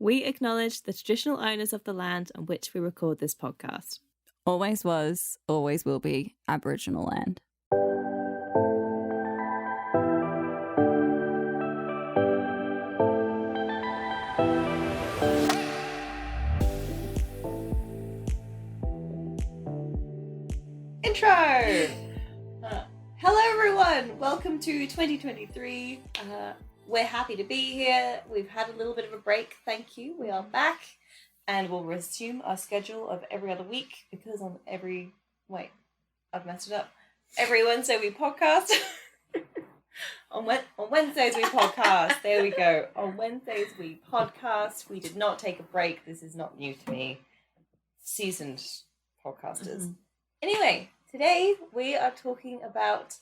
We acknowledge the traditional owners of the land on which we record this podcast. Always was, always will be Aboriginal land. Intro! Hello everyone! Welcome to 2023. We're happy to be here. We've had a little bit of a break, thank you. We are back and we'll resume our schedule of every other week because every Wednesday we podcast. on Wednesdays we podcast. There we go. On Wednesdays we podcast. We did not take a break. This is not new to me. Seasoned podcasters. Anyway, today we are talking about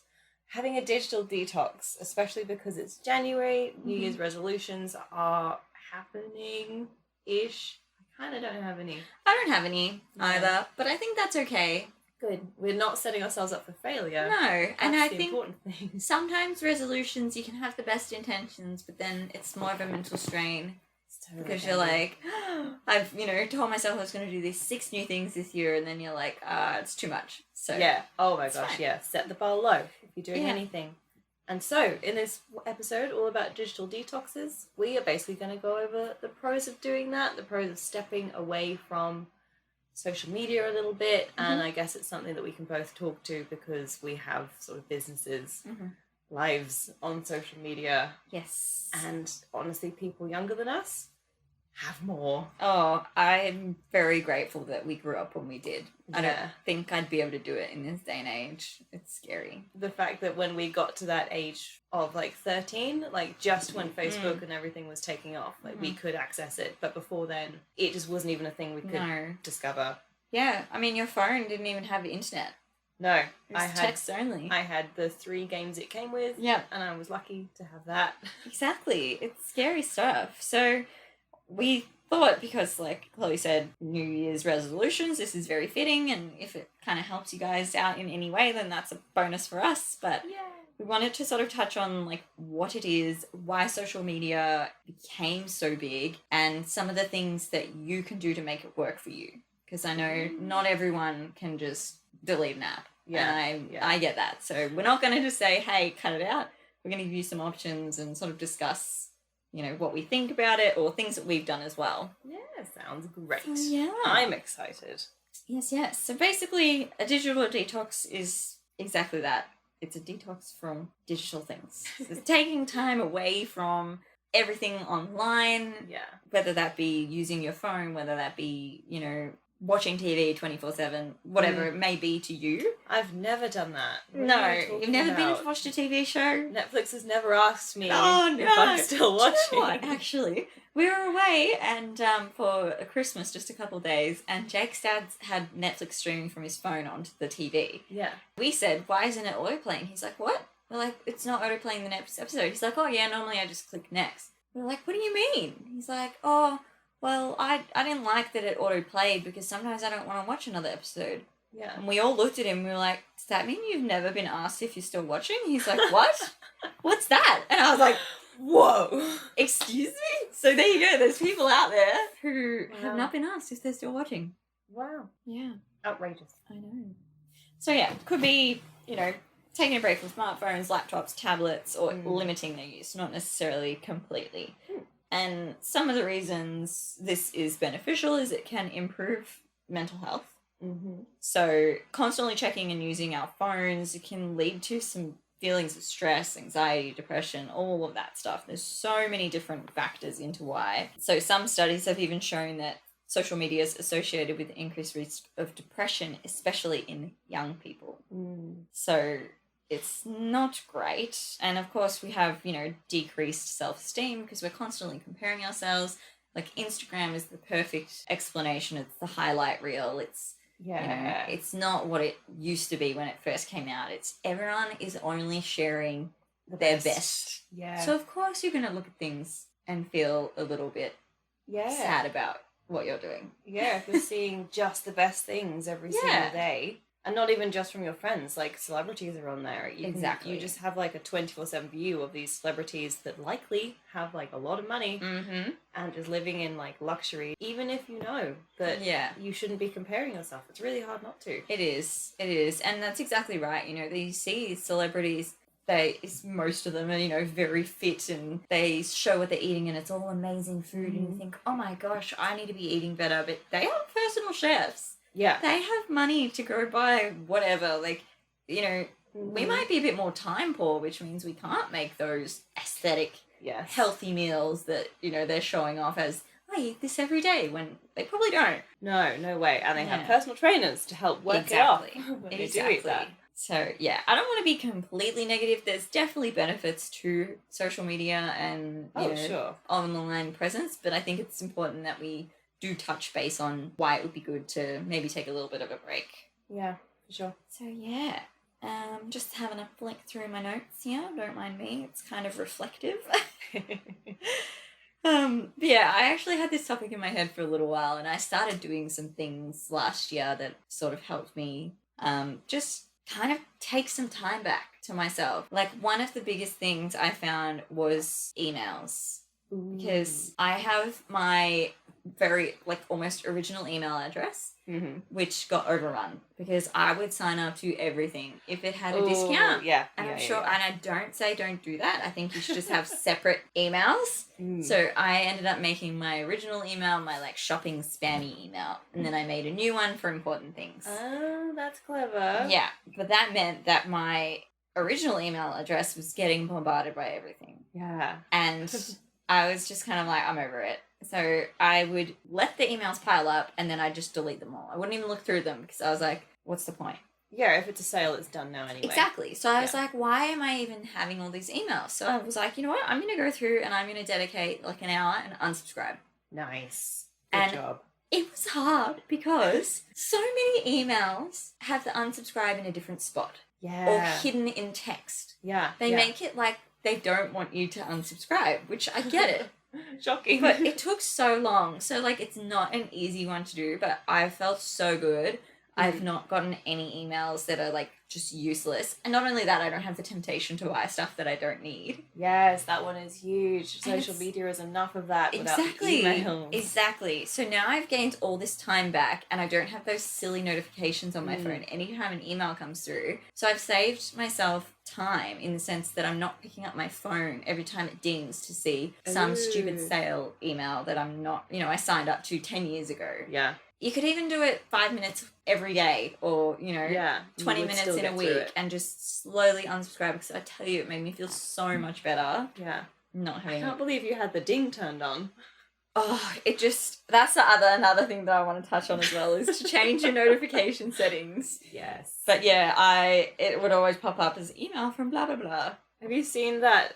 having a digital detox, especially because it's January. New Year's resolutions are happening-ish. I kind of don't have any. I don't have any either, but I think that's okay. Good. We're not setting ourselves up for failure. No, and I the think important thing. sometimes resolutions, you can have the best intentions, but then it's more of a mental strain. Because you're like, I've, told myself I was going to do these 6 new things this year, and then you're like, it's too much. So yeah. Oh my gosh, fine. yeah. Set the bar low if you're doing anything. And so, in this episode, all about digital detoxes, we are basically going to go over the pros of doing that, the pros of stepping away from social media a little bit, and I guess it's something that we can both talk to because we have sort of businesses, lives on social media. Yes. And honestly, people younger than us have more. Oh, I'm very grateful that we grew up when we did. I don't Yeah. think I'd be able to do it in this day and age. It's scary. The fact that when we got to that age of 13, just when Facebook and everything was taking off, we could access it. But before then, it just wasn't even a thing we could discover. Yeah, I mean, your phone didn't even have internet. No, It was text only. I had the 3 games it came with. Yeah. And I was lucky to have that. Exactly. It's scary stuff. So we thought, because like Chloe said, New Year's resolutions, this is very fitting, and if it kind of helps you guys out in any way, then that's a bonus for us. But we wanted to sort of touch on what it is, why social media became so big, and some of the things that you can do to make it work for you. Because I know not everyone can just delete an app. Yeah. And I get that. So we're not going to just say, hey, cut it out. We're going to give you some options and sort of discuss, what we think about it, or things that we've done as well. Yeah, sounds great. So, yeah. I'm excited. Yes. So basically, a digital detox is exactly that. It's a detox from digital things. It's taking time away from everything online. Yeah. Whether that be using your phone, whether that be, watching TV 24/7, whatever it may be to you. I've never done that. What No, are you talking you've never about? been watched a TV show? Netflix has never asked me if I'm still Do you know watching. what, actually? We were away and for Christmas just a couple of days, and Jake's dad had Netflix streaming from his phone onto the TV. Yeah. We said, why isn't it auto-playing? He's like, what? We're like, it's not auto-playing the next episode. He's like, oh yeah, normally I just click next. We're like, what do you mean? He's like, oh, well, I didn't like that it auto-played because sometimes I don't want to watch another episode. Yeah. And we all looked at him and we were like, does that mean you've never been asked if you're still watching? He's like, what? What's that? And I was like, whoa, excuse me? So there you go. There's people out there who have not been asked if they're still watching. Wow. Yeah. Outrageous. I know. So yeah, could be, taking a break from smartphones, laptops, tablets, or limiting their use, not necessarily completely. And some of the reasons this is beneficial is it can improve mental health. So constantly checking and using our phones, it can lead to some feelings of stress, anxiety, depression, all of that stuff. There's so many different factors into why. So some studies have even shown that social media is associated with increased risk of depression, especially in young people. So it's not great. And of course we have, decreased self-esteem because we're constantly comparing ourselves. Like Instagram is the perfect explanation. It's the highlight reel. It's, it's not what it used to be when it first came out. It's everyone is only sharing their best. Yeah. So of course you're going to look at things and feel a little bit sad about what you're doing. Yeah, if you're seeing just the best things every single day. And not even just from your friends, like celebrities are on there. Exactly. You just have like a 24/7 view of these celebrities that likely have like a lot of money and is living in like luxury. Even if you know that you shouldn't be comparing yourself, it's really hard not to. It is. And that's exactly right. You know, you see these celebrities, most of them are, you know, very fit and they show what they're eating and it's all amazing food and you think, oh my gosh, I need to be eating better. But they are personal chefs. Yeah. They have money to go buy whatever. Like, you know, we might be a bit more time poor, which means we can't make those aesthetic, healthy meals that, you know, they're showing off as, I eat this every day, when they probably don't. No way. And they have personal trainers to help work it off when they do eat that. So, yeah, I don't want to be completely negative. There's definitely benefits to social media and, you know, online presence, but I think it's important that we do touch base on why it would be good to maybe take a little bit of a break. Yeah, for sure. So, yeah. Just having a flick through my notes here. Don't mind me. It's kind of reflective. Yeah, I actually had this topic in my head for a little while and I started doing some things last year that sort of helped me just kind of take some time back to myself. Like, one of the biggest things I found was emails. Because I have my very, like, almost original email address, which got overrun because I would sign up to everything if it had a discount. Yeah. And I'm sure, and I don't say don't do that. I think you should just have separate emails. So I ended up making my original email my, like, shopping spammy email. And then I made a new one for important things. Oh, that's clever. Yeah. But that meant that my original email address was getting bombarded by everything. Yeah. And I was just kind of like, I'm over it. So I would let the emails pile up and then I'd just delete them all. I wouldn't even look through them because I was like, what's the point? Yeah, if it's a sale, it's done now anyway. Exactly. So I was like, why am I even having all these emails? So I was like, you know what? I'm going to go through and I'm going to dedicate like an hour and unsubscribe. Nice. Good job. It was hard because so many emails have the unsubscribe in a different spot. Yeah. Or hidden in text. Yeah. They make it like they don't want you to unsubscribe, which I get it. Shocking. But it took so long. So, like, it's not an easy one to do, but I felt so good. I've not gotten any emails that are, like, just useless. And not only that, I don't have the temptation to buy stuff that I don't need. Yes, that one is huge. Social media is enough of that without the emails. Exactly. So now I've gained all this time back and I don't have those silly notifications on my phone anytime an email comes through. So I've saved myself time in the sense that I'm not picking up my phone every time it dings to see some stupid sale email that I'm not, you know, I signed up to 10 years ago. Yeah. You could even do it 5 minutes every day or, you know, 20 minutes in a week and just slowly unsubscribe because I tell you, it made me feel so much better. Yeah. Not having I can't believe you had the ding turned on. Oh, it just, that's another thing that I want to touch on as well is to change your notification settings. Yes. But yeah, it would always pop up as email from blah, blah, blah. Have you seen that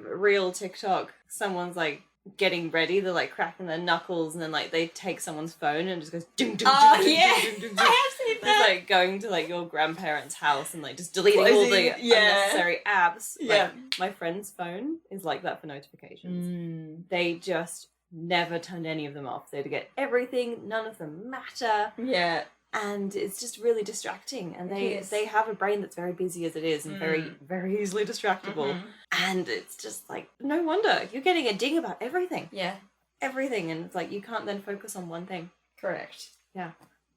real TikTok? Someone's like getting ready, they're like cracking their knuckles and then like they take someone's phone and just goes ding ding I have seen that. It's like going to like your grandparents' house and like just deleting all the unnecessary apps. Yeah. Like, my friend's phone is like that for notifications. They just never turned any of them off. They'd get everything, none of them matter. Yeah. And it's just really distracting. And they have a brain that's very busy as it is and very, very easily distractible. And it's just like, no wonder. You're getting a ding about everything. Yeah. Everything. And it's like, you can't then focus on one thing. Correct. Yeah.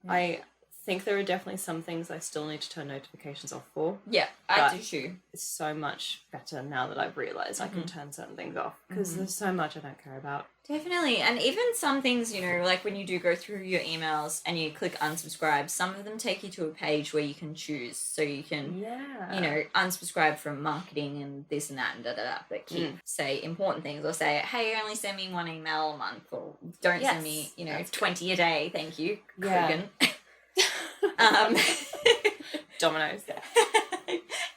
I think there are definitely some things I still need to turn notifications off for. Yeah, I do too. It's so much better now that I've realised I can turn certain things off because there's so much I don't care about. Definitely. And even some things, you know, like when you do go through your emails and you click unsubscribe, some of them take you to a page where you can choose. So you can, you know, unsubscribe from marketing and this and that and da-da-da, but keep, say, important things or say, hey, only send me one email a month or don't send me, you know, 20 a day. Thank you, Krogan. Dominoes.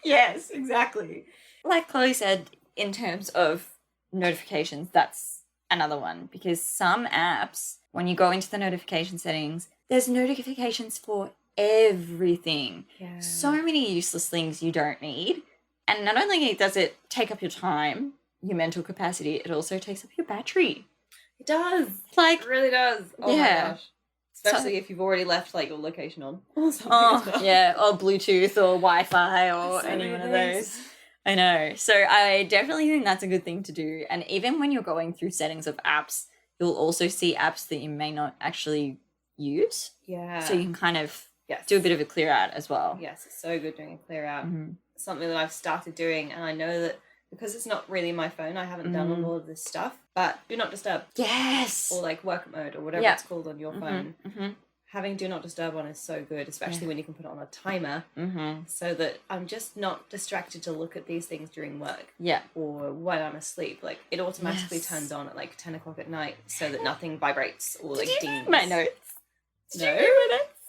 Yes, exactly. Like Chloe said, in terms of notifications, that's another one because some apps, when you go into the notification settings, there's notifications for everything. Yeah. So many useless things you don't need. And not only does it take up your time, your mental capacity, it also takes up your battery. It does. Like, It really does. Oh my gosh. Especially if you've already left like your location on. Or something Oh, as well. yeah, or Bluetooth or Wi-Fi or So any many one of things. those. I know. So I definitely think that's a good thing to do. And even when you're going through settings of apps, you'll also see apps that you may not actually use. Yeah. So you can kind of yes. do a bit of a clear out as well. Yes, it's so good doing a clear out. Mm-hmm. Something that I've started doing, and I know that because it's not really my phone, I haven't done all of this stuff, but do not disturb. Yes. Or like work mode or whatever it's called on your phone. Mm-hmm. Having do not disturb on is so good, especially when you can put it on a timer, so that I'm just not distracted to look at these things during work. Yeah. Or when I'm asleep. Like, it automatically turns on at like 10 o'clock at night so that nothing vibrates or like dings. My notes. No?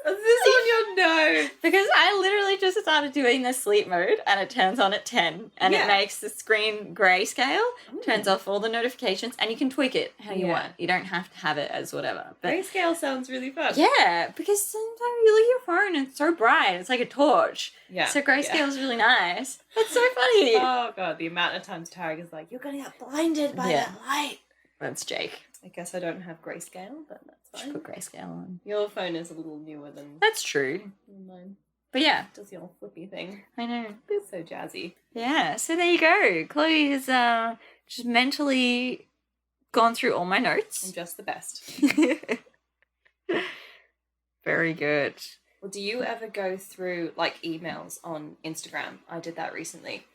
Is this on your notes? Because I literally just started doing the sleep mode and it turns on at 10 and it makes the screen grayscale, turns off all the notifications, and you can tweak it how you want. You don't have to have it as whatever. But grayscale sounds really fun. yeah, because sometimes you look at your phone and it's so bright. It's like a torch. Yeah. So grayscale is really nice. That's so funny. Oh god, the amount of times Tarek is like, you're going to get blinded by that light. That's Jake. I guess I don't have grayscale, but that's fine. Should put grayscale on. Your phone is a little newer than That's true. mine. But yeah. Does the old flippy thing. I know. It's so jazzy. Yeah, so there you go. Chloe has just mentally gone through all my notes. I'm just the best. Very good. Well, do you ever go through like emails on Instagram? I did that recently.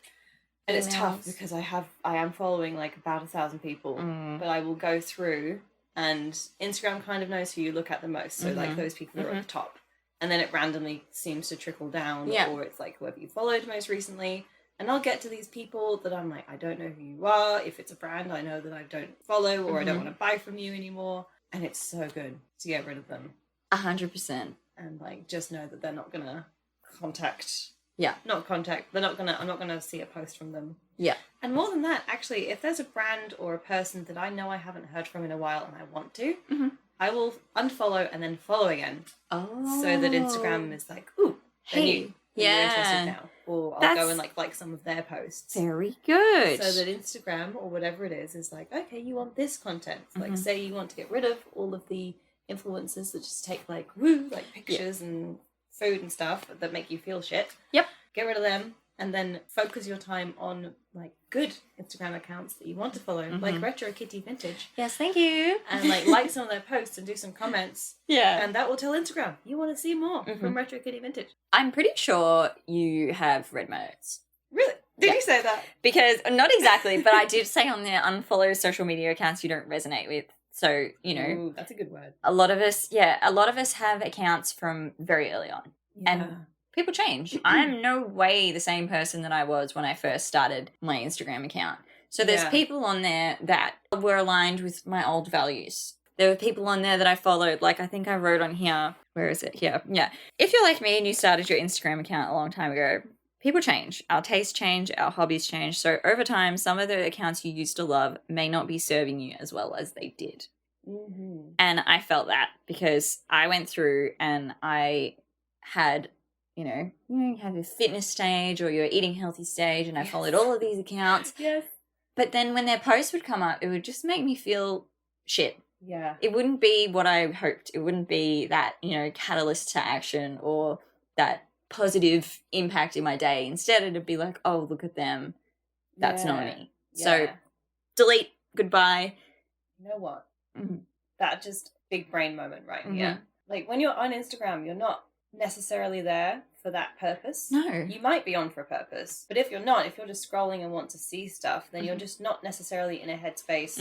And it's tough because I am following like about 1,000 people, but I will go through and Instagram kind of knows who you look at the most. So like those people are at the top. And then it randomly seems to trickle down, or it's like whoever you followed most recently. And I'll get to these people that I'm like, I don't know who you are. If it's a brand, I know that I don't follow or I don't want to buy from you anymore. And it's so good to get rid of them. 100%. And like, just know that they're not going to contact. Yeah. I'm not gonna see a post from them. Yeah. And more than that, actually, if there's a brand or a person that I know I haven't heard from in a while and I want to, I will unfollow and then follow again. Oh. So that Instagram is like, ooh, they're new. You're interested now. Or I'll go and like some of their posts. Very good. So that Instagram or whatever it is like, okay, you want this content. Like say you want to get rid of all of the influencers that just take like pictures and food and stuff that make you feel shit. Yep. Get rid of them and then focus your time on like good Instagram accounts that you want to follow, like Retro Kitty Vintage. Yes, thank you. And like some of their posts and do some comments. Yeah. And that will tell Instagram you want to see more from Retro Kitty Vintage. I'm pretty sure you have read my notes. Really? Did you say that? Because, not exactly, but I did say on the unfollow social media accounts you don't resonate with. So, you know. Ooh, that's a good word. A lot of us have accounts from very early on. Yeah. And people change. I'm no way the same person that I was when I first started my Instagram account. So there's people on there that were aligned with my old values. There were people on there that I followed. Like, I think I wrote on here. Where is it? Here. Yeah. If you're like me and you started your Instagram account a long time ago, people change. Our tastes change. Our hobbies change. So over time, some of the accounts you used to love may not be serving you as well as they did. Mm-hmm. And I felt that because I went through and I had, you have your fitness stage or your eating healthy stage, and I followed all of these accounts. Yes. But then when their posts would come up, it would just make me feel shit. Yeah. It wouldn't be what I hoped. It wouldn't be that, catalyst to action or that positive impact in my day. Instead, it'd be like, oh, look at them. That's not me. Yeah. So delete, goodbye. You know what? Mm-hmm. That just big brain moment right here. Like when you're on Instagram, you're not necessarily there for that purpose. No. You might be on for a purpose, but if you're not, if you're just scrolling and want to see stuff, then you're just not necessarily in a headspace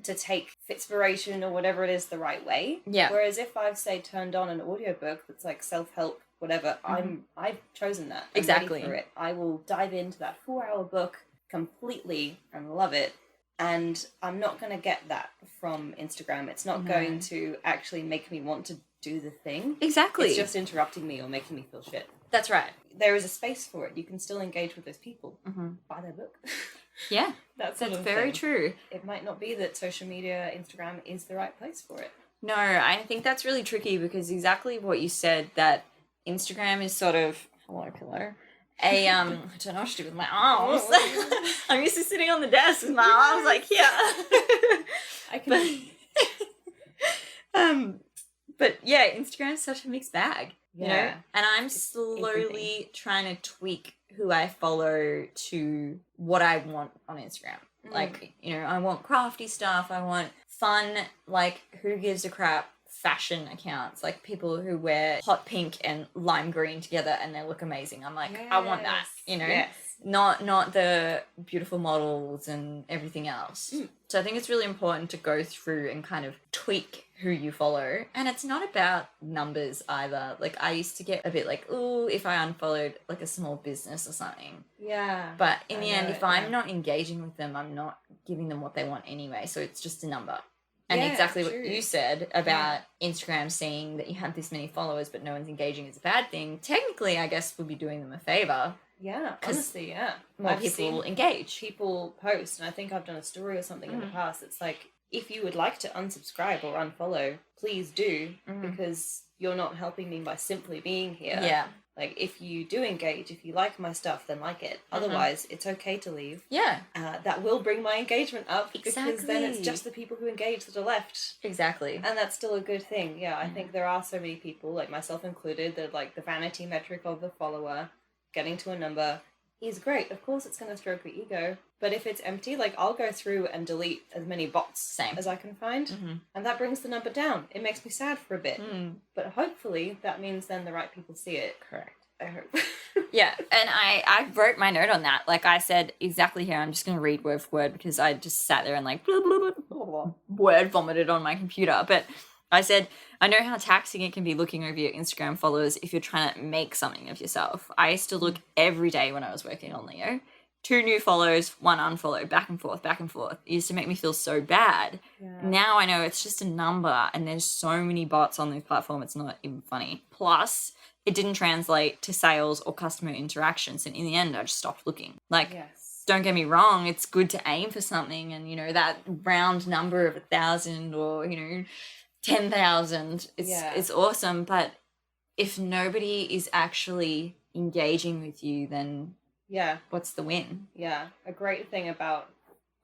to take inspiration or whatever it is the right way. Yeah. Whereas if I've, say, turned on an audiobook that's like self-help, whatever, I've chosen that. I'm exactly. ready for it. I will dive into that 4-hour book completely and love it. And I'm not going to get that from Instagram. It's not going to actually make me want to do the thing. Exactly. It's just interrupting me or making me feel shit. That's right. There is a space for it. You can still engage with those people. Buy their book. Yeah. That's very true. It might not be that social media, Instagram is the right place for it. No, I think that's really tricky because exactly what you said, that Instagram is sort of, hello, pillow. I don't know what to do with my arms. I'm used to sitting on the desk with my arms like here. I can. But yeah, Instagram's such a mixed bag, you know? Yeah. And I'm It's slowly trying to tweak who I follow to what I want on Instagram. Like, you know, I want crafty stuff. I want fun, like, who gives a crap fashion accounts. Like, people who wear hot pink and lime green together and they look amazing. I'm like, I want that, you know? Yes. Not the beautiful models and everything else. So I think it's really important to go through and kind of tweak who you follow. And it's not about numbers either. Like, I used to get a bit like, ooh, if I unfollowed like a small business or something. Yeah. But in the end, if I'm not engaging with them, I'm not giving them what they want anyway. So it's just a number. And exactly what you said about Instagram seeing that you have this many followers but no one's engaging is a bad thing. Technically, I guess we'll be doing them a favor. Yeah, honestly, yeah. More people will engage. People post, and I think I've done a story or something in the past. It's like, if you would like to unsubscribe or unfollow, please do, because you're not helping me by simply being here. Yeah. Like, if you do engage, if you like my stuff, then like it. Otherwise, it's okay to leave. Yeah. That will bring my engagement up, Exactly. because then it's just the people who engage that are left. Exactly. And that's still a good thing. Yeah, I think there are so many people, like myself included, that like the vanity metric of the follower, getting to a number, is great. Of course, it's going to stroke your ego. But if it's empty, like, I'll go through and delete as many bots as I can find. And that brings the number down. It makes me sad for a bit. But hopefully that means then the right people see it. Correct. I hope. Yeah, and I wrote my note on that. Like I said exactly here, I'm just going to read word for word because I just sat there and like blah, blah, blah, blah, blah, word vomited on my computer. But I said, I know how taxing it can be looking over your Instagram followers if you're trying to make something of yourself. I used to look every day when I was working on Leo. 2 new follows, 1 unfollow, back and forth, back and forth. It used to make me feel so bad. Yeah. Now I know it's just a number and there's so many bots on this platform, it's not even funny. Plus, it didn't translate to sales or customer interactions. And in the end, I just stopped looking. Like, don't get me wrong, it's good to aim for something. And, you know, that round number of 1,000 or, you know, 10,000, it's awesome. But if nobody is actually engaging with you, then what's the win? Yeah, a great thing about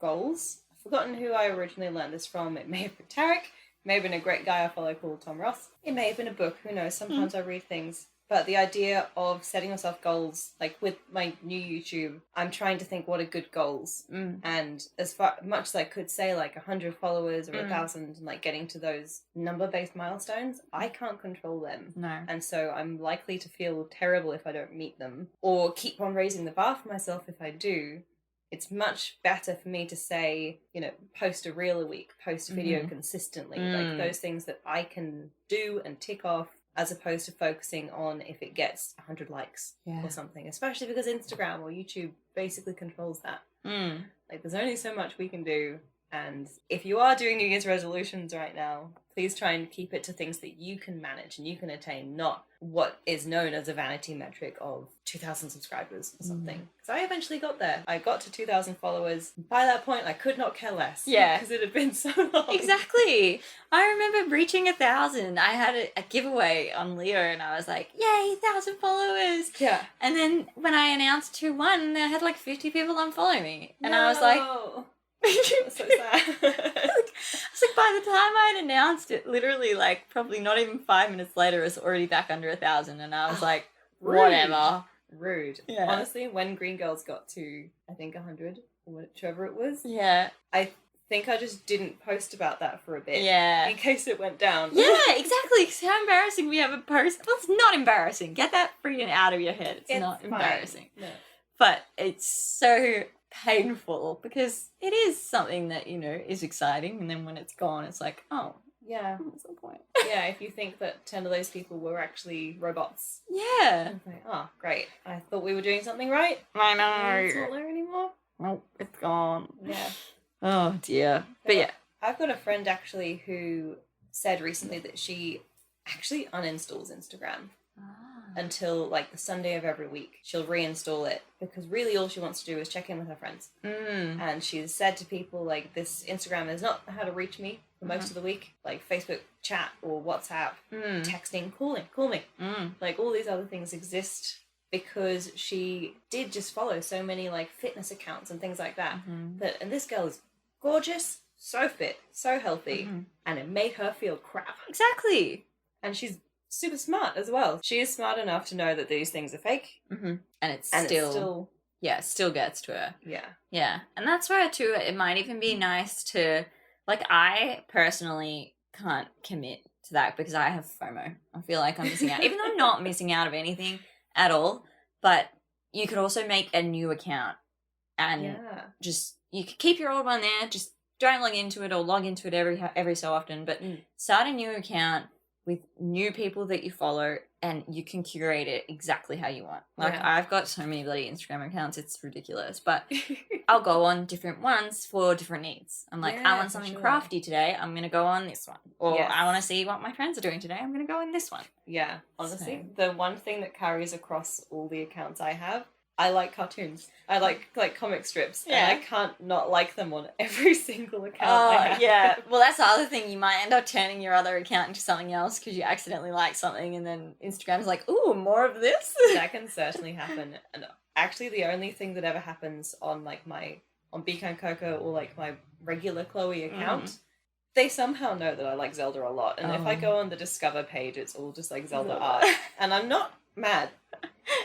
goals. I've forgotten who I originally learned this from. It may have been Tarek, it may have been a great guy I follow called Tom Ross. It may have been a book, who knows, sometimes I read things. But the idea of setting yourself goals, like with my new YouTube, I'm trying to think what are good goals. And as much as I could say like 100 followers or 1,000 and like getting to those number-based milestones, I can't control them. No. And so I'm likely to feel terrible if I don't meet them or keep on raising the bar for myself if I do. It's much better for me to say, you know, post a reel a week, post a video consistently, like those things that I can do and tick off, as opposed to focusing on if it gets 100 likes or something, especially because Instagram or YouTube basically controls that. Like, there's only so much we can do. And if you are doing New Year's resolutions right now, please try and keep it to things that you can manage and you can attain, not what is known as a vanity metric of 2,000 subscribers or something. Because I eventually got there. I got to 2,000 followers. By that point, I could not care less. Yeah. Because it had been so long. Exactly. I remember reaching 1,000. I had a giveaway on Leo and I was like, yay, 1,000 followers. Yeah. And then when I announced 2-1, I had like 50 people unfollow me. And I was like... That's so sad. It's like by the time I'd announced it, literally like probably not even 5 minutes later, it was already back under 1,000, and I was like, whatever. Rude. Yeah. Honestly, when Green Girls got to, I think 100, or whichever it was, I think I just didn't post about that for a bit. Yeah. In case it went down. Yeah, exactly. It's how embarrassing we have a post. Well, it's not embarrassing. Get that freaking out of your head. It's not fine. Embarrassing. No. But it's so painful because it is something that, you know, is exciting, and then when it's gone it's like, oh yeah, what's the point? Yeah, if you think that 10 of those people were actually robots, it's like, oh great, I thought we were doing something right. I know, It's not there anymore. Nope, it's gone. Yeah. Oh dear. But yeah, I've got a friend actually who said recently that she actually uninstalls Instagram until like the Sunday of every week. She'll reinstall it because really all she wants to do is check in with her friends. And she's said to people like, this Instagram is not how to reach me for most of the week, like Facebook chat or WhatsApp, texting, call me. Like all these other things exist because she did just follow so many like fitness accounts and things like that. And this girl is gorgeous, so fit, so healthy, and it made her feel crap. Exactly. And she's super smart as well. She is smart enough to know that these things are fake. Mm-hmm. And it's And still... it's still... Yeah, it still gets to her. Yeah. Yeah. And that's where, too, it might even be nice to... Like, I personally can't commit to that because I have FOMO. I feel like I'm missing out. Even though I'm not missing out of anything at all. But you could also make a new account. And just... You could keep your old one there. Just don't log into it or log into it every so often. But start a new account with new people that you follow, and you can curate it exactly how you want. Like, I've got so many bloody Instagram accounts, it's ridiculous. But I'll go on different ones for different needs. I'm like, I want something crafty today, I'm going to go on this one. Or I want to see what my friends are doing today, I'm going to go on this one. Yeah, honestly, the one thing that carries across all the accounts I have, I like cartoons. I like comic strips. Yeah. And I can't not like them on every single account I have. Yeah. Well, that's the other thing. You might end up turning your other account into something else because you accidentally like something, and then Instagram's like, ooh, more of this? That can certainly happen. And actually, the only thing that ever happens on, like, on Beacon Coco or, like, my regular Chloe account, they somehow know that I like Zelda a lot. And if I go on the Discover page, it's all just, like, Zelda art. And I'm not mad.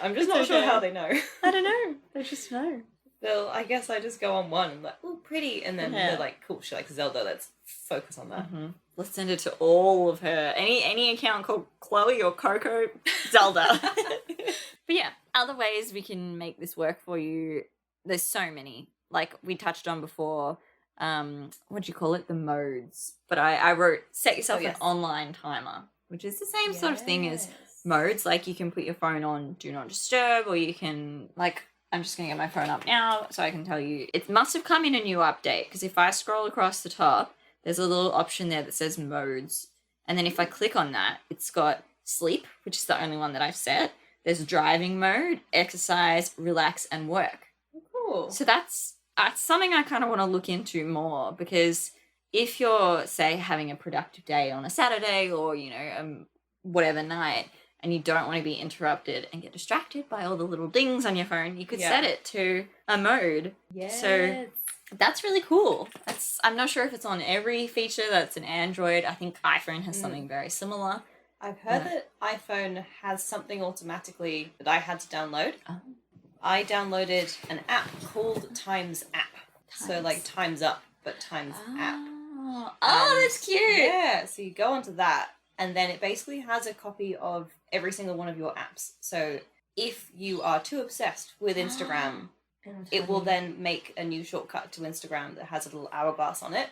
I'm just not sure how they know. I don't know. They just know. I guess I just go on one and like, oh, pretty. And then they're like, cool, she likes Zelda. Let's focus on that. Mm-hmm. Let's send it to all of her. Any account called Chloe or Coco, Zelda. But yeah, other ways we can make this work for you. There's so many. Like we touched on before, what do you call it? The modes. But I wrote, set yourself an online timer, which is the same sort of thing as modes. Like you can put your phone on do not disturb, or you can, like, I'm just going to get my phone up now so I can tell you. It must have come in a new update, because if I scroll across the top, there's a little option there that says modes. And then if I click on that, it's got sleep, which is the only one that I've set. There's driving mode, exercise, relax, and work. Cool. So that's something I kind of want to look into more, because if you're, say, having a productive day on a Saturday or, you know, whatever night, and you don't want to be interrupted and get distracted by all the little dings on your phone, you could set it to a mode. Yes. So that's really cool. I'm not sure if it's on every feature that's an Android. I think iPhone has something very similar. I've heard that iPhone has something automatically that I had to download. Oh. I downloaded an app called Times App. So like Times Up, but Times App. Oh, that's cute. Yeah, so you go onto that, and then it basically has a copy of every single one of your apps. So if you are too obsessed with Instagram, it will then make a new shortcut to Instagram that has a little hourglass on it.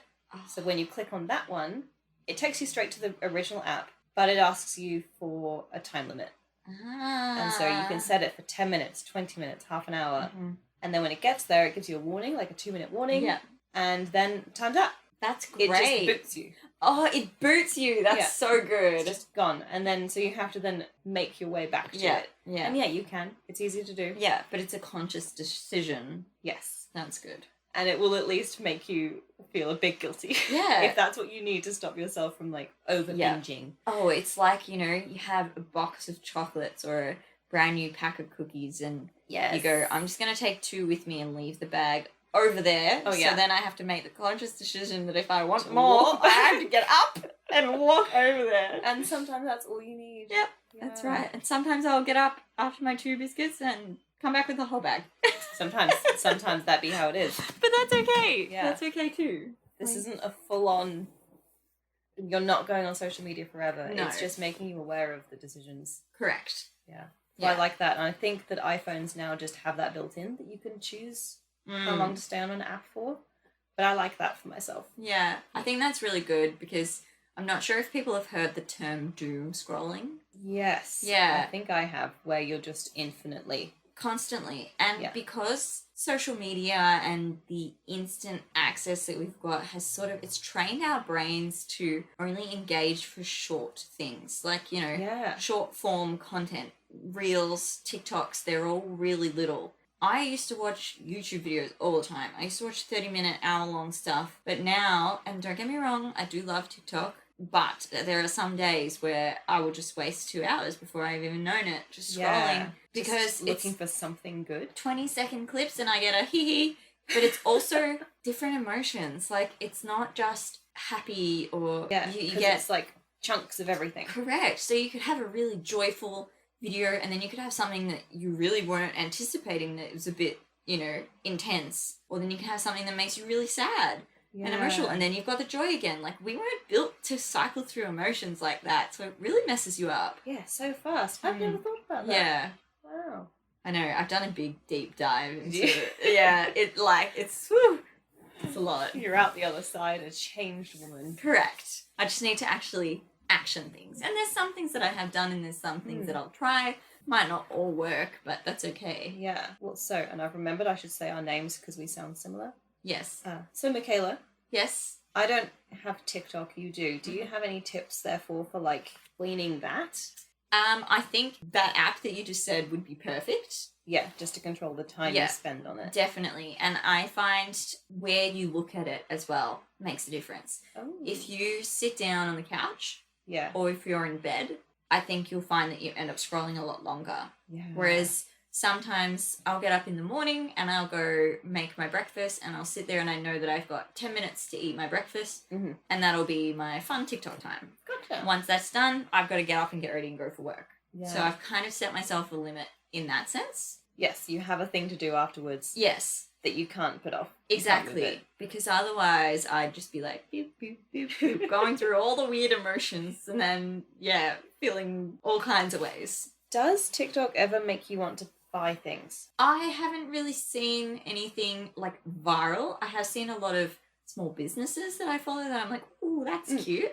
So when you click on that one, it takes you straight to the original app, but it asks you for a time limit. And so you can set it for 10 minutes, 20 minutes, half an hour. And then when it gets there, it gives you a warning, like a 2-minute warning. Yeah. And then time's up. That's great. It just boots you. Oh, it boots you. That's so good. It's just gone. And then, so you have to then make your way back to it. Yeah. And you can. It's easy to do. Yeah, but it's a conscious decision. Yes. That's good. And it will at least make you feel a bit guilty. Yeah. If that's what you need to stop yourself from, like, over-binging. Oh, it's like, you know, you have a box of chocolates or a brand new pack of cookies, and you go, I'm just going to take 2 with me and leave the bag over there. Oh, yeah. So then I have to make the conscious decision that if I want more, I have to get up and walk over there. And sometimes that's all you need. Yep, that's right. And sometimes I'll get up after my 2 biscuits and come back with the whole bag. Sometimes that be how it is. But that's okay. Yeah. That's okay too. This isn't a full-on, you're not going on social media forever. No. It's just making you aware of the decisions. Correct. Yeah. So I like that. And I think that iPhones now just have that built in, that you can choose how long to stay on an app for. But I like that for myself. Yeah. I think that's really good, because I'm not sure if people have heard the term doom scrolling. Yes. Yeah. I think I have, where you're just infinitely. Constantly. And because social media and the instant access that we've got has it's trained our brains to only engage for short things. Like, you know, short form content, reels, TikToks, they're all really little. I used to watch YouTube videos all the time. I used to watch 30-minute, hour-long stuff. But now, and don't get me wrong, I do love TikTok, but there are some days where I will just waste 2 hours before I've even known it, just scrolling. Because just looking for something good. 20-second clips and I get a hee-hee. But it's also different emotions. Like, it's not just happy or... Yeah, you get... it's like chunks of everything. Correct. So you could have a really joyful video, and then you could have something that you really weren't anticipating that was a bit, intense. Or then you can have something that makes you really sad and emotional, and then you've got the joy again. Like, we weren't built to cycle through emotions like that, so it really messes you up. Yeah, so fast. I've never thought about that. Yeah. Wow. I know, I've done a big deep dive into it. Yeah, it's a lot. You're out the other side, a changed woman. Correct. I just need to actually action things. And there's some things that I have done, and there's some things that I'll try. Might not all work, but that's okay. Yeah. Well, and I've remembered I should say our names because we sound similar. Yes. So Michaela. Yes. I don't have TikTok, you do. Do you have any tips, therefore, for, like, cleaning that? I think that app that you just said would be perfect. Yeah, just to control the time you spend on it. Definitely. And I find where you look at it as well makes a difference. Oh. If you sit down on the couch, yeah, or if you're in bed, I think you'll find that you end up scrolling a lot longer. Yeah. Whereas sometimes I'll get up in the morning and I'll go make my breakfast, and I'll sit there and I know that I've got 10 minutes to eat my breakfast, and that'll be my fun TikTok time. Gotcha. Once that's done, I've got to get up and get ready and go for work. Yeah. So I've kind of set myself a limit in that sense. Yes, you have a thing to do afterwards. Yes. That you can't put off. Exactly. Because otherwise I'd just be like, boop, boop, boop, boop, going through all the weird emotions and then, feeling all kinds of ways. Does TikTok ever make you want to buy things? I haven't really seen anything, like, viral. I have seen a lot of small businesses that I follow that I'm like, ooh, that's cute.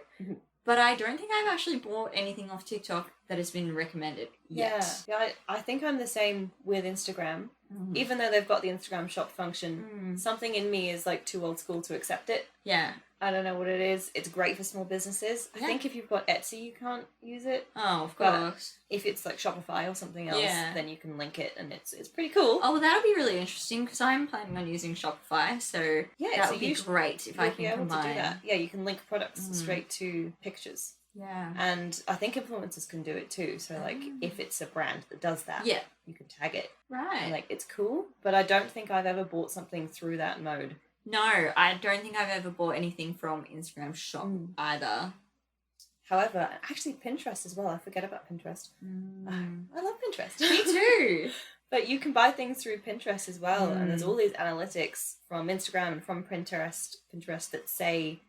But I don't think I've actually bought anything off TikTok that has been recommended yet. Yeah, I think I'm the same with Instagram. Even though they've got the Instagram shop function, something in me is, like, too old school to accept it. Yeah. I don't know what it is. It's great for small businesses. I think if you've got Etsy, you can't use it. Oh, of But course. if it's, like, Shopify or something else, then you can link it, and it's pretty cool. Oh, well, that'll be really interesting because I'm planning on using Shopify, so that would be great if I can combine. To do that. Yeah, you can link products straight to pictures. Yeah. And I think influencers can do it too. So, like, if it's a brand that does that, you can tag it. Right. And, like, it's cool, but I don't think I've ever bought something through that mode. No, I don't think I've ever bought anything from Instagram shop either. However, actually Pinterest as well. I forget about Pinterest. I love Pinterest. Me too. But you can buy things through Pinterest as well. And there's all these analytics from Instagram and from Pinterest that say,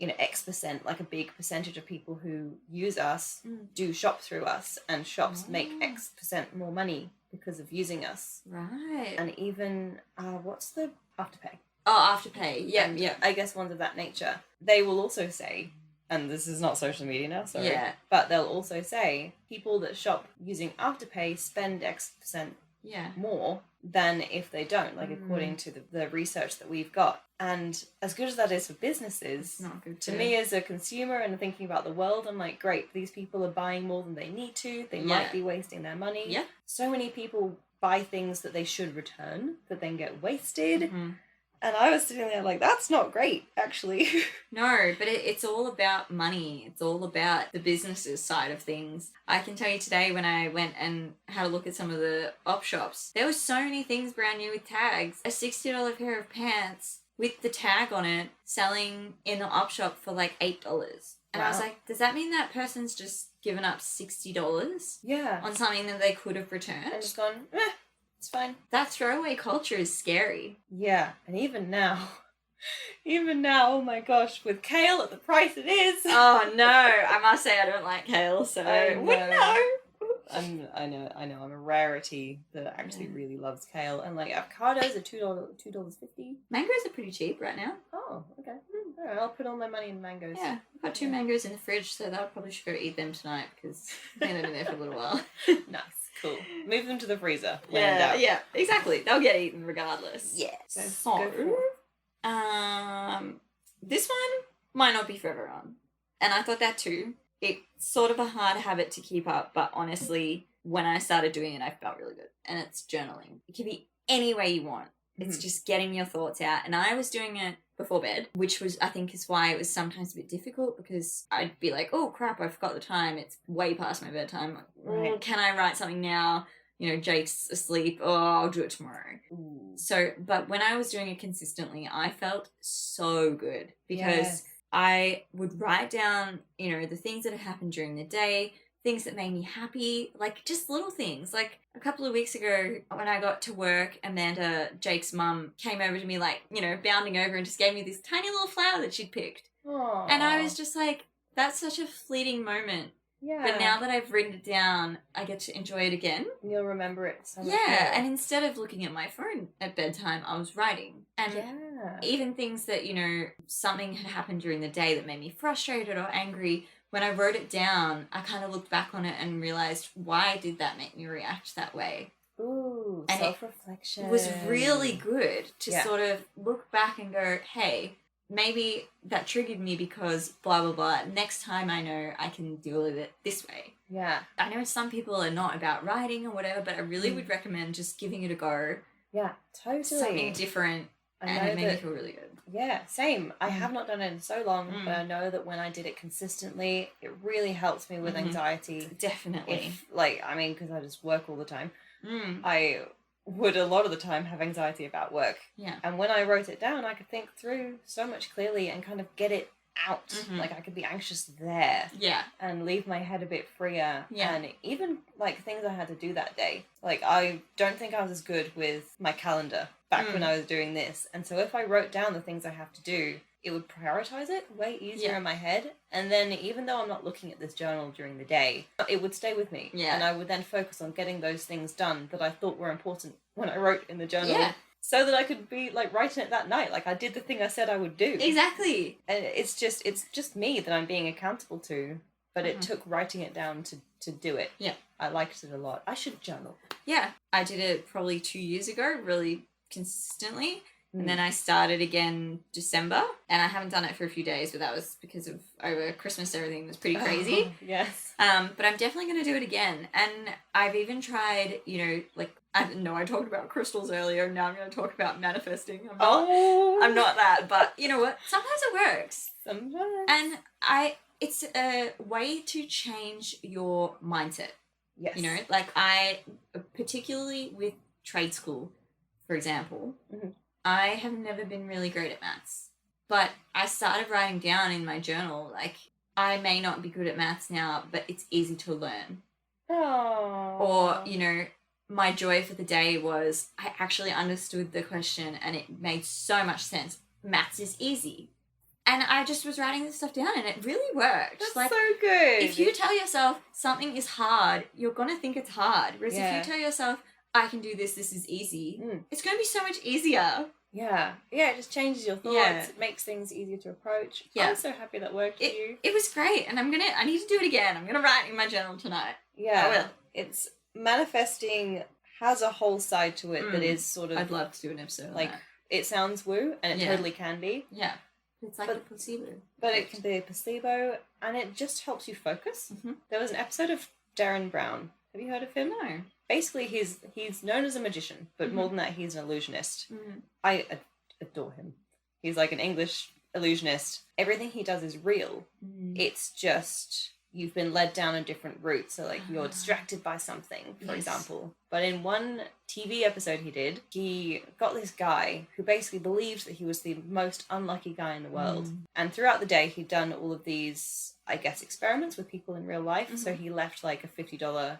X%, like a big percentage of people who use us do shop through us, and shops make X% more money because of using us. Right. And even, what's the Afterpay? Oh, Afterpay. Yeah, yeah. I guess ones of that nature. They will also say, and this is not social media now, sorry. Yeah. But they'll also say people that shop using Afterpay spend X% more than if they don't, like according to the research that we've got. And as good as that is for businesses, not good to me as a consumer and thinking about the world, I'm like, great, these people are buying more than they need to. They might be wasting their money. Yeah. So many people buy things that they should return that then get wasted. And I was sitting there like, that's not great, actually. No, but it's all about money. It's all about the businesses side of things. I can tell you today when I went and had a look at some of the op shops, there were so many things brand new with tags. A $60 pair of pants with the tag on it selling in the op shop for like $8. And I was like, does that mean that person's just given up $60 on something that they could have returned? And just gone, it's fine. That throwaway culture is scary. Yeah, and even now, oh my gosh, with kale at the price it is. Oh no, I must say I don't like kale, so I know, I'm a rarity that actually really loves kale. And like avocados are $2.50. Mangoes are pretty cheap right now. Oh, okay. All right, I'll put all my money in mangoes. Yeah, I've got 2 mangoes in the fridge, so I probably should go eat them tonight because I think they've been there for a little while. Nice. Cool. Move them to the freezer. Yeah, exactly. They'll get eaten regardless. Yeah. So, this one might not be for everyone. And I thought that too. It's sort of a hard habit to keep up, but honestly, when I started doing it, I felt really good. And it's journaling. It can be any way you want. It's just getting your thoughts out. And I was doing it before bed, which was, I think, is why it was sometimes a bit difficult because I'd be like, oh crap, I forgot the time. It's way past my bedtime. Like, can I write something now? Jake's asleep. Oh, I'll do it tomorrow. So, but when I was doing it consistently, I felt so good because I would write down, the things that had happened during the day, things that made me happy, like just little things. Like a couple of weeks ago when I got to work, Amanda, Jake's mum, came over to me like, bounding over and just gave me this tiny little flower that she'd picked. Aww. And I was just like, that's such a fleeting moment. Yeah. But now that I've written it down, I get to enjoy it again. You'll remember it so much Yeah, more. and instead of looking at my phone at bedtime, I was writing. And even things that, something had happened during the day that made me frustrated or angry, when I wrote it down, I kind of looked back on it and realized, why did that make me react that way? Ooh, and self-reflection. It was really good to sort of look back and go, hey, maybe that triggered me because blah, blah, blah. Next time I know I can deal with it this way. Yeah. I know some people are not about writing or whatever, but I really would recommend just giving it a go. Yeah, totally. Something different. And it made me feel really good. Yeah, same. I have not done it in so long, but I know that when I did it consistently, it really helps me with anxiety. Definitely. Because I just work all the time. I would a lot of the time have anxiety about work. Yeah. And when I wrote it down, I could think through so much clearly and kind of get it out. Like I could be anxious there. Yeah. And leave my head a bit freer. Yeah. And even like things I had to do that day. Like I don't think I was as good with my calendar back when I was doing this. And so if I wrote down the things I have to do, it would prioritize it way easier in my head. And then even though I'm not looking at this journal during the day, it would stay with me. Yeah. And I would then focus on getting those things done that I thought were important when I wrote in the journal. Yeah. So that I could be like writing it that night. Like I did the thing I said I would do. Exactly. And it's just me that I'm being accountable to. But it took writing it down to do it. Yeah. I liked it a lot. I should journal. Yeah. I did it probably 2 years ago, really consistently. And then I started again December, and I haven't done it for a few days, but that was because of over Christmas, everything was pretty crazy. Yes. But I'm definitely going to do it again. And I've even tried, I talked about crystals earlier, now I'm going to talk about manifesting. I'm not that, but you know what? Sometimes it works. Sometimes. And it's a way to change your mindset. Yes. I, particularly with trade school, for example, I have never been really great at maths, but I started writing down in my journal, I may not be good at maths now, but it's easy to learn. Oh. Or, my joy for the day was I actually understood the question and it made so much sense. Maths is easy. And I just was writing this stuff down and it really worked. That's so good. If you tell yourself something is hard, you're going to think it's hard. Whereas if you tell yourself, I can do this is easy, it's going to be so much easier. Yeah. Yeah, it just changes your thoughts. Yeah. It makes things easier to approach. Yeah. I'm so happy that worked for you. It was great. And I need to do it again. I'm going to write in my journal tonight. Yeah. I will. It's manifesting has a whole side to it that is sort of... I'd love to do an episode on that. It sounds woo, and it totally can be. Yeah. It's like a placebo. But it can be a placebo, and it just helps you focus. There was an episode of Darren Brown. Have you heard of him? No. Basically, he's known as a magician, but more than that, he's an illusionist. I adore him. He's like an English illusionist. Everything he does is real. It's just you've been led down a different route. So, you're distracted by something, for example. But in one TV episode he got this guy who basically believed that he was the most unlucky guy in the world. And throughout the day, he'd done all of these, I guess, experiments with people in real life. So he left a £50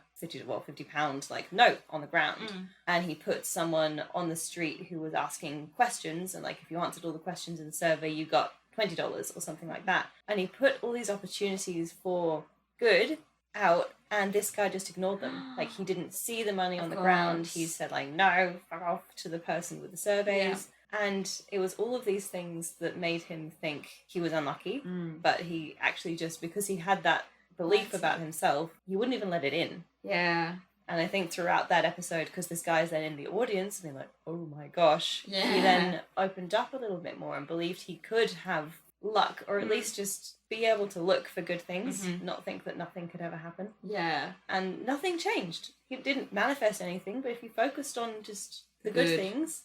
note on the ground. And he put someone on the street who was asking questions. And if you answered all the questions in the survey, you got $20 or something like that. And he put all these opportunities for good out, and this guy just ignored them. He didn't see the money on the ground. He said no, fuck off to the person with the surveys. And it was all of these things that made him think he was unlucky. But he actually just, because he had that belief about himself, he wouldn't even let it in. Yeah. And I think throughout that episode, because this guy's then in the audience, and they're like, oh my gosh, he then opened up a little bit more and believed he could have luck, or at least just be able to look for good things, not think that nothing could ever happen. Yeah. And nothing changed. He didn't manifest anything, but if you focused on just the good things,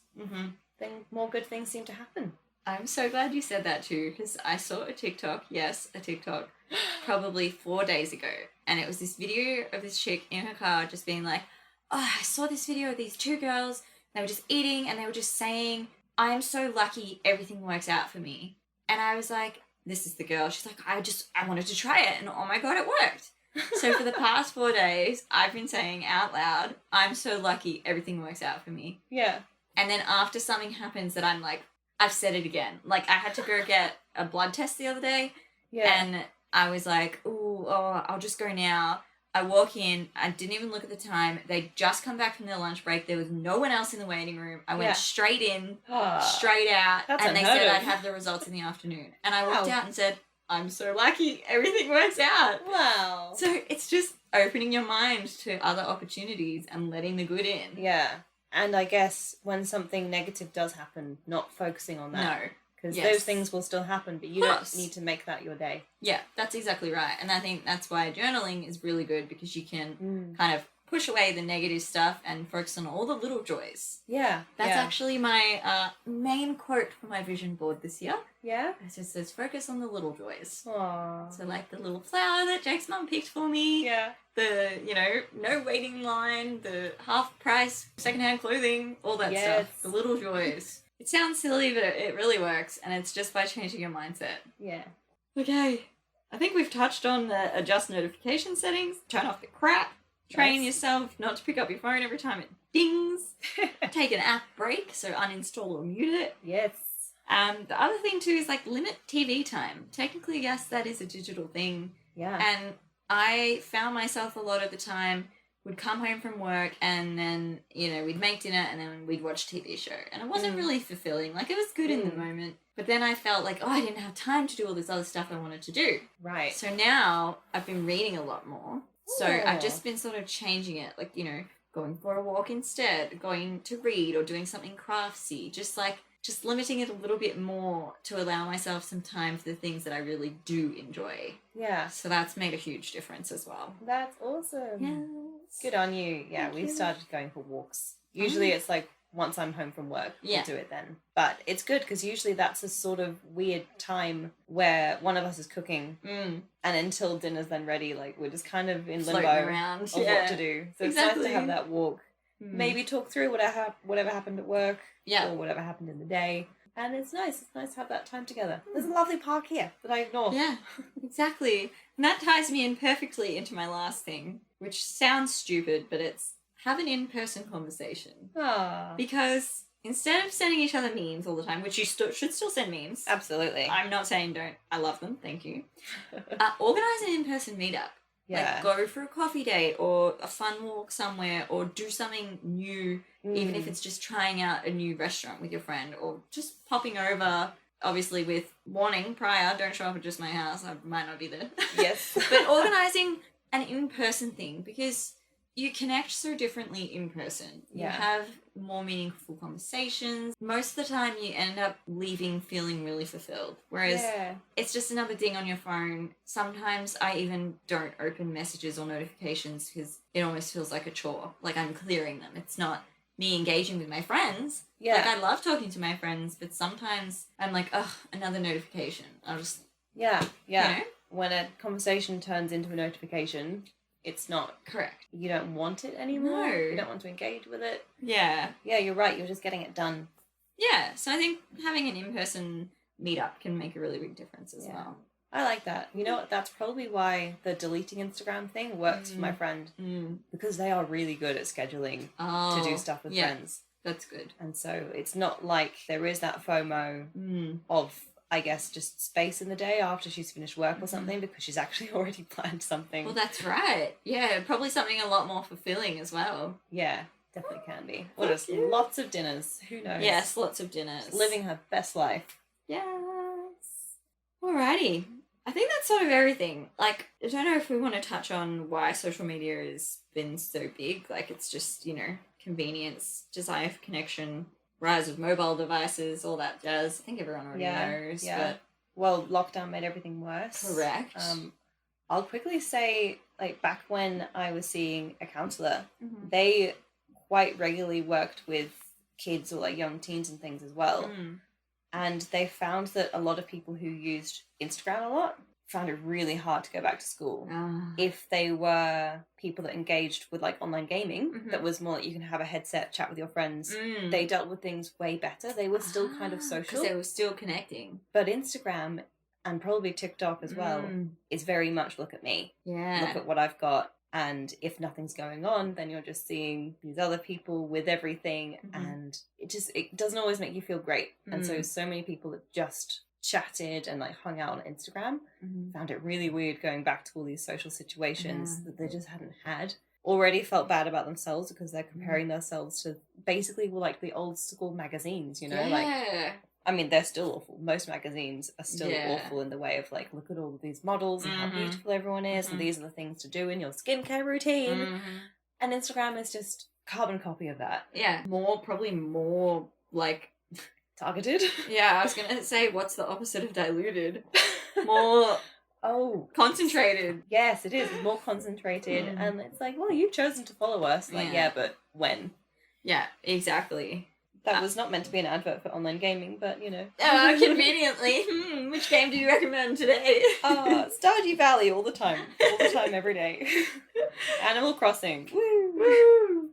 then more good things seem to happen. I'm so glad you said that too, because I saw a TikTok, probably 4 days ago. And it was this video of this chick in her car just being like, oh, I saw this video of these two girls. They were just eating and they were just saying, I am so lucky everything works out for me. And I was like, this is the girl. She's like, I wanted to try it, and oh my God, it worked. So for the past 4 days, I've been saying out loud, I'm so lucky everything works out for me. Yeah. And then after something happens that I'm like, I've said it again. Like, I had to go get a blood test the other day. Yeah. And I was like, I'll just go now. I walk in. I didn't even look at the time. They'd just come back from their lunch break. There was no one else in the waiting room. I went straight in, straight out. That's and they unheard said of. I'd have the results in the afternoon. And I walked out and said, I'm so lucky. Everything works out. Wow. So it's just opening your mind to other opportunities and letting the good in. Yeah. And I guess when something negative does happen, not focusing on that. No. Because those things will still happen, but you don't need to make that your day. Yeah, that's exactly right. And I think that's why journaling is really good, because you can kind of push away the negative stuff and focus on all the little joys. Yeah. That's actually my main quote for my vision board this year. Yeah? It just says, focus on the little joys. Aww. So like the little flower that Jake's mum picked for me. Yeah. The, no waiting line, the half price secondhand clothing, all that stuff. The little joys. It sounds silly, but it really works, and it's just by changing your mindset. Yeah. Okay. I think we've touched on the adjust notification settings, turn off the crap, train yourself not to pick up your phone every time it dings, take an app break, so uninstall or mute it. Yes. The other thing too is like limit TV time. Technically, yes, that is a digital thing. Yeah. And I found myself a lot of the time would come home from work and then, we'd make dinner and then we'd watch a TV show. And it wasn't really fulfilling. Like, it was good in the moment. But then I felt like, I didn't have time to do all this other stuff I wanted to do. Right. So now I've been reading a lot more. So I've just been sort of changing it. Like, going for a walk instead, going to read or doing something craftsy. Just limiting it a little bit more to allow myself some time for the things that I really do enjoy. Yeah. So that's made a huge difference as well. That's awesome. Yes. Good on you. Yeah, we've started going for walks. Usually it's like once I'm home from work, we'll do it then. But it's good because usually that's a sort of weird time where one of us is cooking and until dinner's then ready, like we're just kind of in limbo around. of what to do. So it's nice to have that walk. Maybe talk through whatever happened at work or whatever happened in the day. And it's nice. It's nice to have that time together. There's a lovely park here that I ignore. Yeah, exactly. And that ties me in perfectly into my last thing, which sounds stupid, but it's have an in-person conversation. Aww. Because instead of sending each other memes all the time, which you should still send memes. Absolutely. I'm not saying don't. I love them. Thank you. Organise an in-person meetup. Yeah. Like go for a coffee date or a fun walk somewhere or do something new, even if it's just trying out a new restaurant with your friend or just popping over, obviously with warning prior, don't show up at just my house, I might not be there. Yes. But organising an in-person thing, because you connect so differently in person. You have more meaningful conversations. Most of the time you end up leaving feeling really fulfilled. Whereas it's just another ding on your phone. Sometimes I even don't open messages or notifications because it almost feels like a chore. Like I'm clearing them. It's not me engaging with my friends. Yeah. Like I love talking to my friends, but sometimes I'm like, ugh, another notification. I'll just... Yeah. When a conversation turns into a notification... It's not correct. You don't want it anymore. No. You don't want to engage with it. Yeah. Yeah, you're right. You're just getting it done. Yeah. So I think having an in-person meetup can make a really big difference as well. I like that. You know what? That's probably why the deleting Instagram thing works for my friend. Because they are really good at scheduling to do stuff with friends. That's good. And so it's not like there is that FOMO of... I guess just space in the day after she's finished work or something because she's actually already planned something. Well, that's right. Yeah, probably something a lot more fulfilling as well. Yeah, definitely can be. Or just lots of dinners. Who knows? Yes, lots of dinners. Just living her best life. Yes. Alrighty. I think that's sort of everything. Like, I don't know if we want to touch on why social media has been so big. Like, it's just, convenience, desire for connection, rise of mobile devices, all that jazz. I think everyone already knows. Yeah. But... Well, lockdown made everything worse. Correct. I'll quickly say, like, back when I was seeing a counsellor, they quite regularly worked with kids or, like, young teens and things as well. And they found that a lot of people who used Instagram a lot found it really hard to go back to school. If they were people that engaged with like online gaming, that was more like you can have a headset, chat with your friends, they dealt with things way better. They were still kind of social. Because they were still connecting. But Instagram and probably TikTok as well, is very much look at me. Yeah. Look at what I've got. And if nothing's going on, then you're just seeing these other people with everything, and it doesn't always make you feel great. And so many people that just chatted and like hung out on Instagram found it really weird going back to all these social situations that they just hadn't had. Already felt bad about themselves because they're comparing themselves to basically like the old school magazines, you know, like. I mean, they're still awful. Most magazines are still awful in the way of like, look at all of these models and how beautiful everyone is, and these are the things to do in your skincare routine. And Instagram is just carbon copy of that. Yeah, probably more like targeted. Yeah, I was gonna say, what's the opposite of diluted? More concentrated. Yes, it is. It's more concentrated, and it's like, well, you've chosen to follow us. Like, yeah, but when? Yeah, exactly. That was not meant to be an advert for online gaming, but, you know. Conveniently. Which game do you recommend today? Stardew Valley all the time. All the time, every day. Animal Crossing. Woo!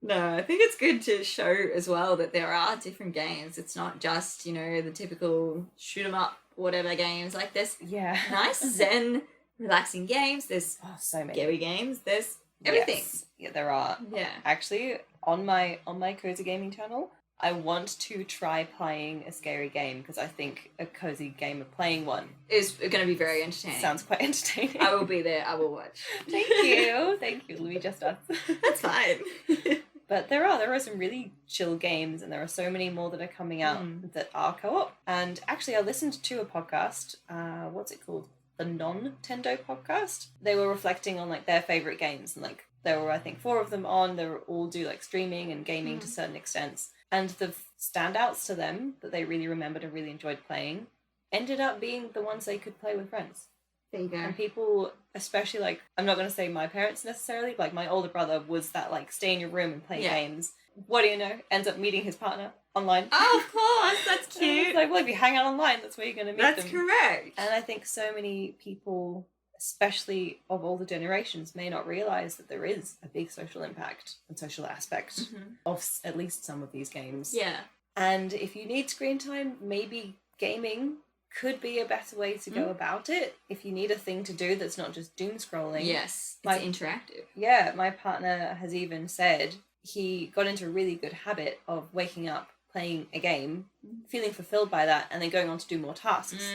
No, I think it's good to show as well that there are different games. It's not just, you know, the typical shoot 'em up, whatever games. Like, there's nice zen, relaxing games. There's so many scary games. There's everything. Yes. Yeah, there are. Yeah. Actually, on my cozy gaming channel, I want to try playing a scary game because I think a cozy game of playing one is going to be very entertaining. Sounds quite entertaining. I will be there. I will watch. Thank you. Thank you, Louis. Just us. That's fine. But there are some really chill games, and there are so many more that are coming out that are co-op. And actually, I listened to a podcast. What's it called? The Non-Tendo podcast. They were reflecting on like their favorite games, and like there were, I think, 4 of them on. They were all do like streaming and gaming to certain extents. And the standouts to them that they really remembered and really enjoyed playing ended up being the ones they could play with friends. There you go. And people, especially like, I'm not going to say my parents necessarily, but like my older brother was that like stay in your room and play games. What do you know? Ends up meeting his partner online. Oh, of course. That's cute. It's like, well, if you hang out online, that's where you're going to meet them. That's correct. And I think so many people, especially of all the generations, may not realise that there is a big social impact and social aspect of at least some of these games. Yeah. And if you need screen time, maybe gaming could be a better way to go about it. If you need a thing to do that's not just doom scrolling. Yes, it's interactive. Yeah, my partner has even said he got into a really good habit of waking up, playing a game, feeling fulfilled by that, and then going on to do more tasks,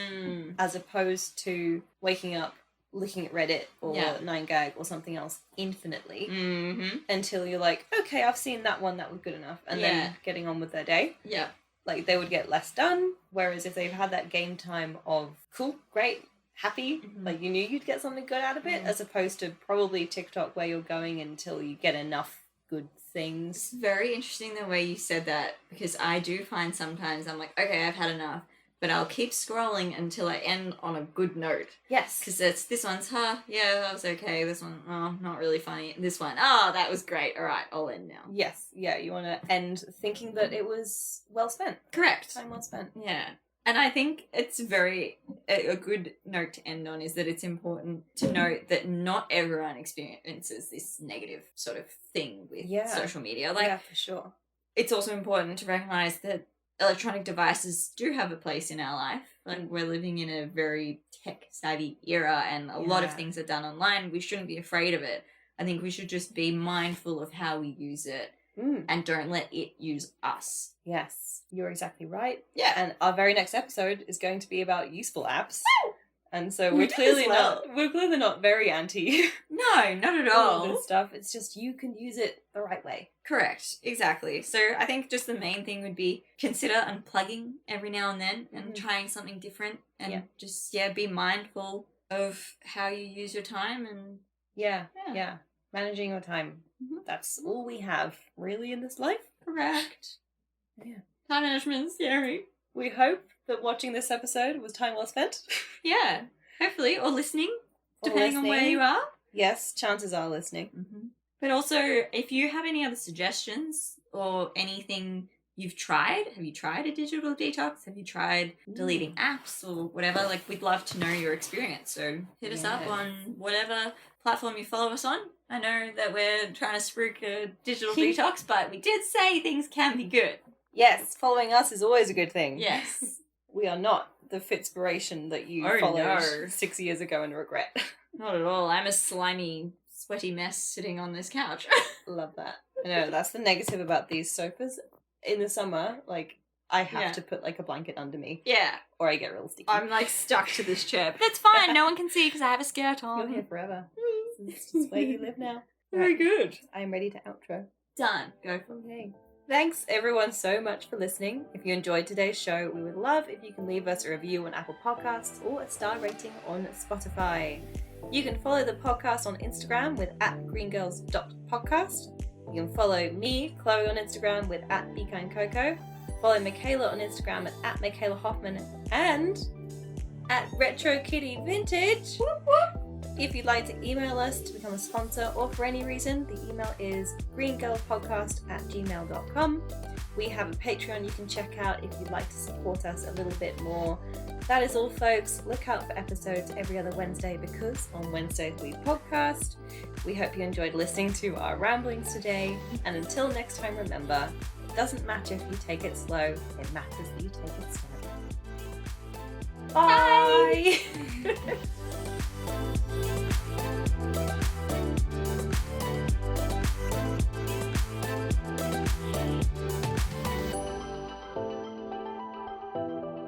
as opposed to waking up, looking at Reddit or 9gag or something else infinitely until you're like, okay, I've seen that one, that was good enough, and then getting on with their day. Yeah. Like, they would get less done, whereas if they've had that game time of, cool, great, happy, like, you knew you'd get something good out of it, as opposed to probably TikTok where you're going until you get enough good things. It's very interesting the way you said that, because I do find sometimes I'm like, okay, I've had enough, but I'll keep scrolling until I end on a good note. Yes. Because this one's, yeah, that was okay. This one, not really funny. This one, that was great. All right, I'll end now. Yes, yeah, you want to end thinking that it was well spent. Correct. Time well spent. Yeah. And I think it's a good note to end on is that it's important to note that not everyone experiences this negative sort of thing with social media. Like, yeah, for sure. It's also important to recognize that electronic devices do have a place in our life. Like, we're living in a very tech-savvy era, and a lot of things are done online. We shouldn't be afraid of it. I think we should just be mindful of how we use it and don't let it use us. Yes, you're exactly right. Yeah. And our very next episode is going to be about useful apps. And so we're clearly not very anti. No, not at all. This stuff. It's just you can use it the right way. Correct. Exactly. So I think just the main thing would be consider unplugging every now and then and trying something different, and just be mindful of how you use your time and managing your time. That's all we have really in this life. Correct. Yeah. Time management's scary. We hope that watching this episode was time well spent. Yeah, hopefully, or listeing, depending on where you are. Yes, chances are listening. But also, if you have any other suggestions or anything you've tried, have you tried a digital detox? Have you tried deleting apps or whatever? Like, we'd love to know your experience. So hit us up on whatever platform you follow us on. I know that we're trying to spruik a digital detox, but we did say things can be good. Yes, following us is always a good thing. Yes. We are not the Fitspiration that you Oh, followed no. 6 years ago and regret. Not at all. I'm a slimy, sweaty mess sitting on this couch. Love that. I know, that's the negative about these sofas. In the summer, like, I have Yeah. to put, like, a blanket under me, Yeah. or I get real sticky. I'm like stuck to this chair. But that's fine. No one can see because I have a skirt on. You're here forever. This is just where you live now. Very good. I'm ready to outro. Done. Go for it. Okay. Thanks everyone so much for listening. If you enjoyed today's show, we would love if you can leave us a review on Apple Podcasts or a star rating on Spotify. You can follow the podcast on Instagram with @greengirls.podcast. You can follow me, Chloe, on Instagram with @BeKindCoco. Follow Michaela on Instagram at Michaela Hoffman and @RetroKittyVintage. If you'd like to email us to become a sponsor or for any reason, the email is greengirlpodcast@gmail.com. We have a Patreon you can check out if you'd like to support us a little bit more. That is all, folks. Look out for episodes every other Wednesday because on Wednesdays we podcast. We hope you enjoyed listening to our ramblings today. And until next time, remember, it doesn't matter if you take it slow, it matters that you take it slow. Bye!